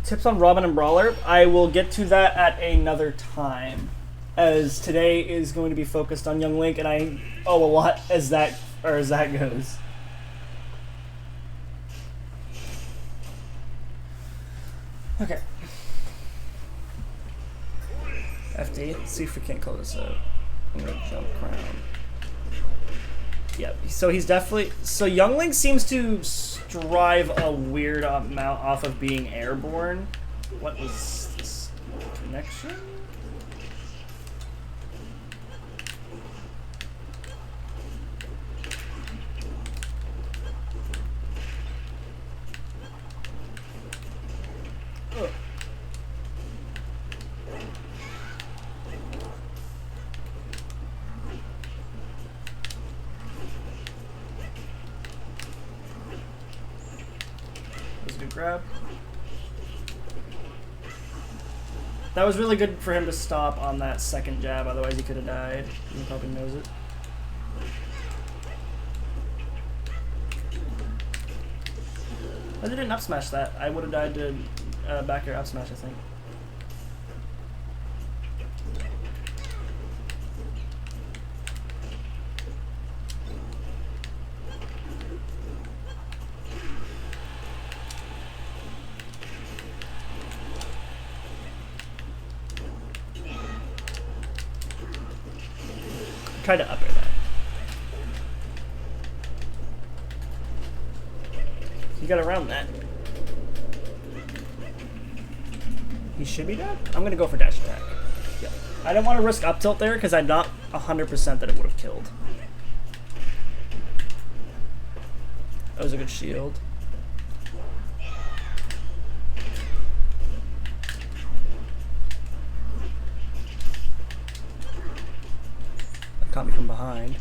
tips on Robin and Brawler. I will get to that at another time, as today is going to be focused on Young Link, and I owe a lot as that goes. Okay. FD. Let's see if we can't call this out. I'm gonna jump crown. Yep. So he's definitely. So Young Link seems to strive a weird amount off of being airborne. What was this connection? Ugh. Grab. That was really good for him to stop on that second jab, otherwise he could have died. He probably knows it. I didn't up smash that. I would have died to back air up smash, I think. Try to up air that. He got around that. He should be dead? I'm gonna go for dash attack. Yep. I didn't want to risk up tilt there because I'm not 100% that it would have killed. That was a good shield. behind.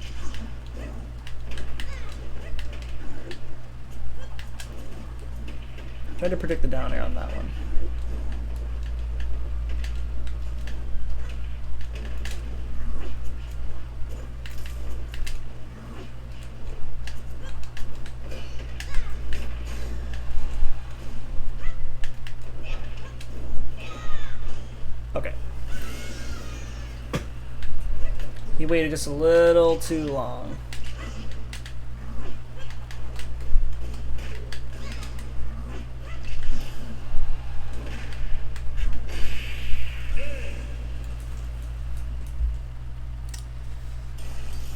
Try to predict the down air on that one. Okay. He waited just a little too long.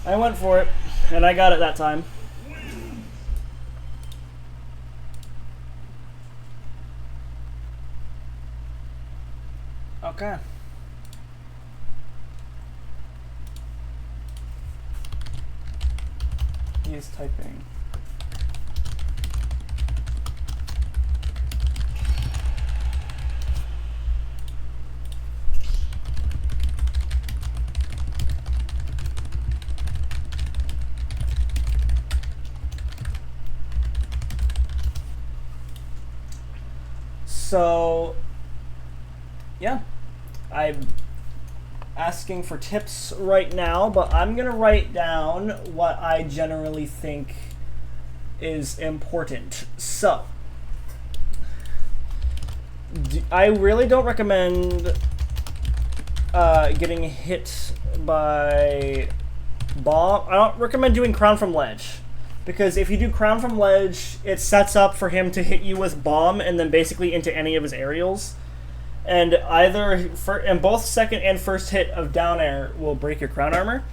I went for it, and I got it that time. Okay. He is typing. So, yeah, I'm asking for tips right now, but I'm going to write down what I generally think is important. So, I really don't recommend getting hit by bomb. I don't recommend doing crown from ledge. Because if you do crown from ledge, it sets up for him to hit you with bomb and then basically into any of his aerials. And and both second and first hit of down air will break your crown armor.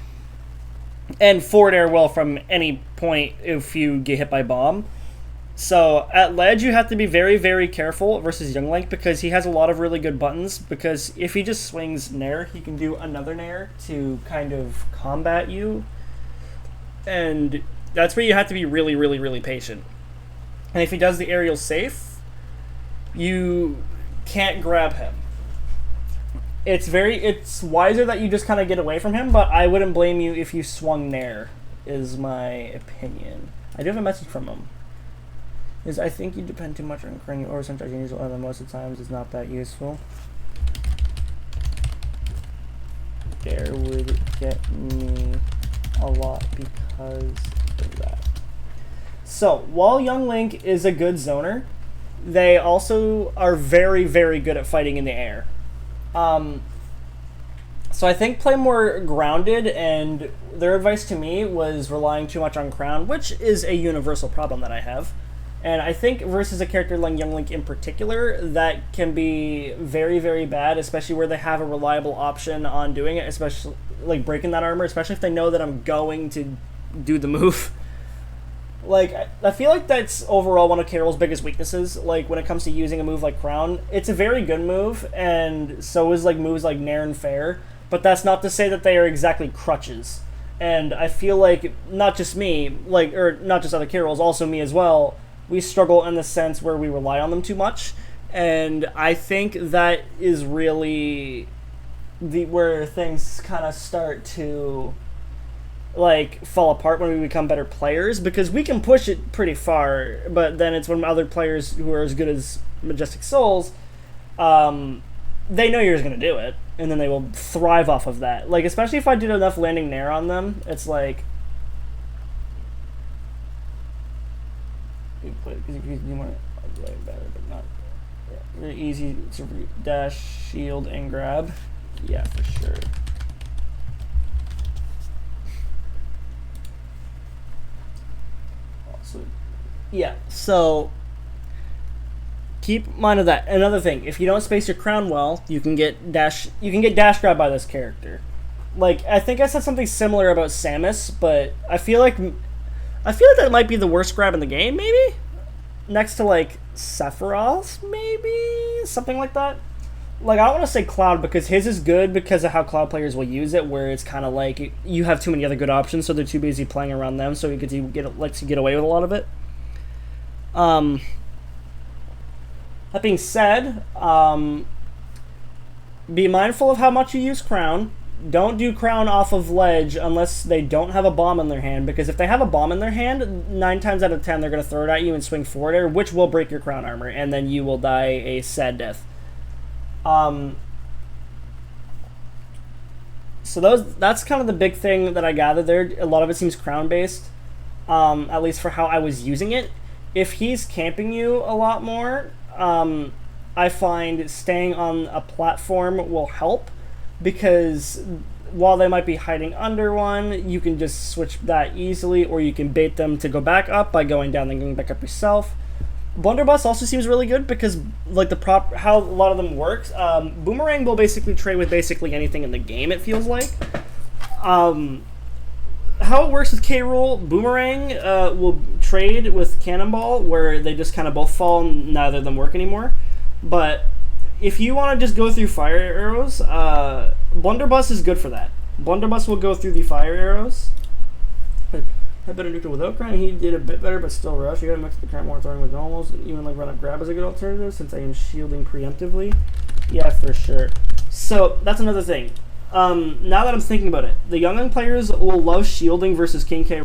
And forward air will from any point if you get hit by bomb. So at ledge, you have to be very, very careful versus Young Link because he has a lot of really good buttons. Because if he just swings Nair, he can do another Nair to kind of combat you. And that's where you have to be really, really, really patient. And if he does the aerial safe, you can't grab him. It's wiser that you just kind of get away from him, but I wouldn't blame you if you swung Nair, is my opinion. I do have a message from him. I think you depend too much on current or sometimes unusual, other most of the times it's not that useful. There would get me a lot because of that. So, while Young Link is a good zoner, they also are very, very good at fighting in the air. So I think play more grounded, and their advice to me was relying too much on crown, which is a universal problem that I have. And I think versus a character like Young Link in particular, that can be very, very bad, especially where they have a reliable option on doing it, especially like breaking that armor, especially if they know that I'm going to do the move. Like, I feel like that's overall one of Carol's biggest weaknesses, like, when it comes to using a move like Crown. It's a very good move, and so is, like, moves like Nair and Fair, but that's not to say that they are exactly crutches. And I feel like, not just me, like, or not just other Carols, also me as well, we struggle in the sense where we rely on them too much, and I think that is really where things kind of start to like fall apart when we become better players, because we can push it pretty far, but then it's when other players who are as good as Magestic Souls, they know you're just going to do it, and then they will thrive off of that. Like, especially if I did enough landing Nair on them, it's like, you want it better, but not very easy to dash, shield, and grab. Yeah, for sure. Yeah, so keep mind of that. Another thing, if you don't space your crown well, you can get dash grab by this character. Like, I think I said something similar about Samus, but I feel like that might be the worst grab in the game, maybe? Next to like Sephiroth, maybe? Something like that. Like, I don't want to say Cloud because his is good because of how Cloud players will use it, where it's kind of like you have too many other good options, so they're too busy playing around them, so you lets you get away with a lot of it. That being said, be mindful of how much you use Crown, don't do crown off of ledge unless they don't have a bomb in their hand, because if they have a bomb in their hand, 9 times out of 10 they're going to throw it at you and swing forward air, which will break your crown armor, and then you will die a sad death. So that's kind of the big thing that I gathered there. A lot of it seems crown based, at least for how I was using it. If he's camping you a lot more, I find staying on a platform will help, because while they might be hiding under one, you can just switch that easily, or you can bait them to go back up by going down and going back up yourself. Blunderbuss also seems really good because, like, how a lot of them works. Boomerang will basically trade with basically anything in the game, it feels like. How it works with K-Rool, Boomerang will trade with Cannonball, where they just kind of both fall and neither of them work anymore. But if you want to just go through fire arrows, Blunderbuss is good for that. Blunderbuss will go through the fire arrows. I better neutral without grind. He did a bit better, but still rush. You gotta mix the current more throwing with normals. Even like run up grab is a good alternative since I am shielding preemptively. Yeah, for sure. So that's another thing. Now that I'm thinking about it, the youngling players will love shielding versus King K